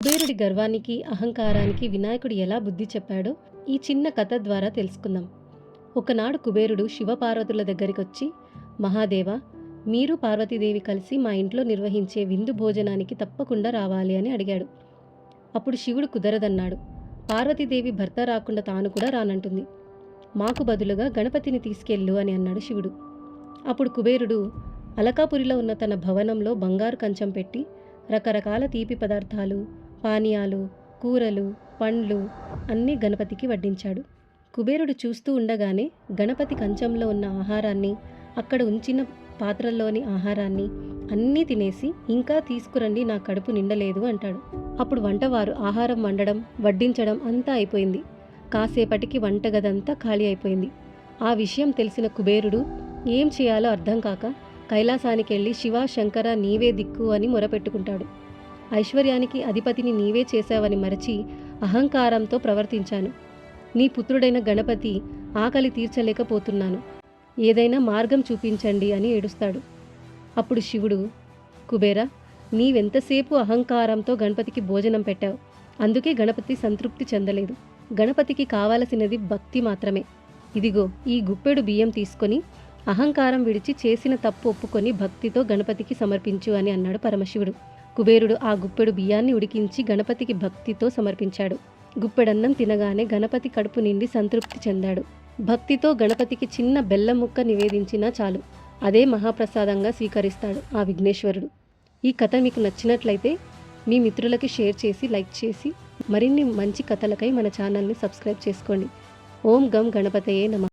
కుబేరుడి గర్వానికి అహంకారానికి వినాయకుడు ఎలా బుద్ధి చెప్పాడో ఈ చిన్న కథ ద్వారా తెలుసుకుందాం. ఒకనాడు కుబేరుడు శివపార్వతుల దగ్గరికొచ్చి, మహాదేవ, మీరు పార్వతీదేవి కలిసి మా ఇంట్లో నిర్వహించే విందు భోజనానికి తప్పకుండా రావాలి అని అడిగాడు. అప్పుడు శివుడు కుదరదన్నాడు. పార్వతీదేవి భర్త రాకుండా తాను కూడా రానంటుంది. మాకు బదులుగా గణపతిని తీసుకెళ్ళు అని అన్నాడు శివుడు. అప్పుడు కుబేరుడు అలకాపురిలో ఉన్న తన భవనంలో బంగారు కంచం పెట్టి రకరకాల తీపి పదార్థాలు, పానీయాలు, కూరలు, పండ్లు అన్నీ గణపతికి వడ్డించాడు. కుబేరుడు చూస్తూ ఉండగానే గణపతి కంచంలో ఉన్న ఆహారాన్ని, అక్కడ ఉంచిన పాత్రల్లోని ఆహారాన్ని అన్నీ తినేసి, ఇంకా తీసుకురండి, నా కడుపు నిండలేదు అంటాడు. అప్పుడు వంటవారు ఆహారం వండడం, వడ్డించడం అంతా అయిపోయింది. కాసేపటికి వంటగదంతా ఖాళీ అయిపోయింది. ఆ విషయం తెలిసిన కుబేరుడు ఏం చేయాలో అర్థం కాక కైలాసానికి వెళ్ళి, శివ, శంకర, నీవే దిక్కు అని మొరపెట్టుకుంటాడు. ఐశ్వర్యానికి అధిపతిని నీవే చేశావని మరచి అహంకారంతో ప్రవర్తించాను. నీ పుత్రుడైన గణపతి ఆకలి తీర్చలేకపోతున్నాను, ఏదైనా మార్గం చూపించండి అని ఏడుస్తాడు. అప్పుడు శివుడు, కుబేరా, నీవెంతసేపు అహంకారంతో గణపతికి భోజనం పెట్టావు, అందుకే గణపతి సంతృప్తి చెందలేదు. గణపతికి కావలసినది భక్తి మాత్రమే. ఇదిగో ఈ గుప్పెడు బియ్యం తీసుకొని అహంకారం విడిచి చేసిన తప్పు ఒప్పుకొని భక్తితో గణపతికి సమర్పించు అని అన్నాడు పరమశివుడు. కుబేరుడు ఆ గుప్పెడు బియ్యాన్ని ఉడికించి గణపతికి భక్తితో సమర్పించాడు. గుప్పెడన్నం తినగానే గణపతి కడుపు నిండి సంతృప్తి చెందాడు. భక్తితో గణపతికి చిన్న బెల్లం ముక్క నివేదించినా చాలు, అదే మహాప్రసాదంగా స్వీకరిస్తాడు ఆ విఘ్నేశ్వరుడు. ఈ కథ మీకు నచ్చినట్లయితే మీ మిత్రులకి షేర్ చేసి, లైక్ చేసి, మరిన్ని మంచి కథలకై మన ఛానల్ని సబ్స్క్రైబ్ చేసుకోండి. ఓం గం గణపతయే నమః.